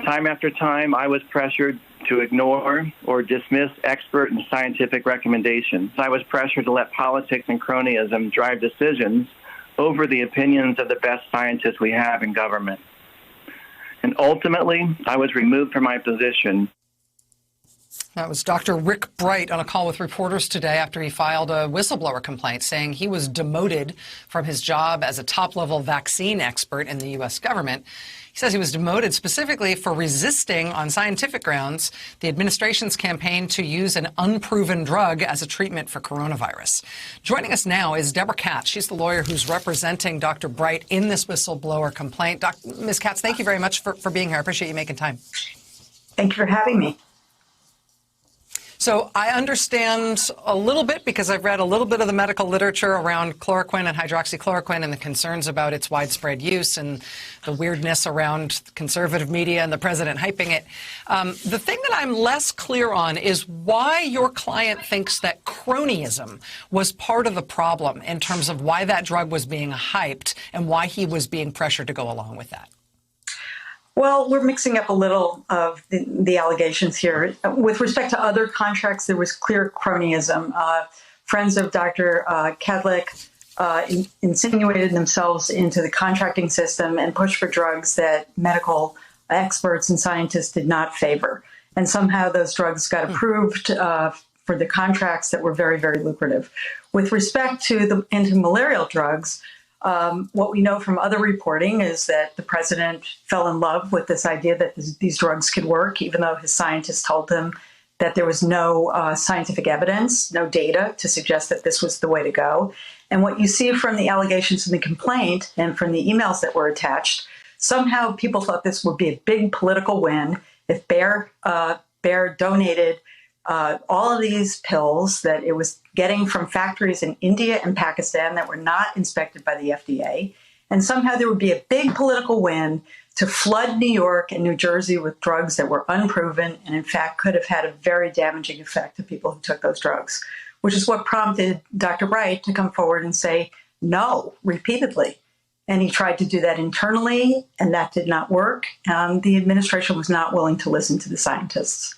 Time after time, I was pressured to ignore or dismiss expert and scientific recommendations. I was pressured to let politics and cronyism drive decisions over the opinions of the best scientists we have in government. And ultimately, I was removed from my position. That was Dr. Rick Bright on a call with reporters today after he filed a whistleblower complaint saying he was demoted from his job as a top-level vaccine expert in the U.S. government. He says he was demoted specifically for resisting, on scientific grounds, the administration's campaign to use an unproven drug as a treatment for coronavirus. Joining us now is Deborah Katz. She's the lawyer who's representing Dr. Bright in this whistleblower complaint. Ms. Katz, thank you very much for being here. I appreciate you making time. Thank you for having me. So I understand a little bit because I've read a little bit of the medical literature around chloroquine and hydroxychloroquine and the concerns about its widespread use and the weirdness around conservative media and the president hyping it. The thing that I'm less clear on is why your client thinks that cronyism was part of the problem in terms of why that drug was being hyped and why he was being pressured to go along with that. Well, we're mixing up a little of the allegations here. With respect to other contracts, there was clear cronyism. Friends of Dr. Kadlec insinuated themselves into the contracting system and pushed for drugs that medical experts and scientists did not favor. And somehow those drugs got approved for the contracts that were very, very lucrative. With respect to the anti-malarial drugs, what we know from other reporting is that the president fell in love with this idea that these drugs could work, even though his scientists told him that there was no scientific evidence, no data to suggest that this was the way to go. And what you see from the allegations in the complaint and from the emails that were attached, somehow people thought this would be a big political win if Bayer donated all of these pills that it was getting from factories in India and Pakistan that were not inspected by the FDA. And somehow there would be a big political win to flood New York and New Jersey with drugs that were unproven and, in fact, could have had a very damaging effect to people who took those drugs, which is what prompted Dr. Bright to come forward and say no repeatedly. And he tried to do that internally, and that did not work. The administration was not willing to listen to the scientists.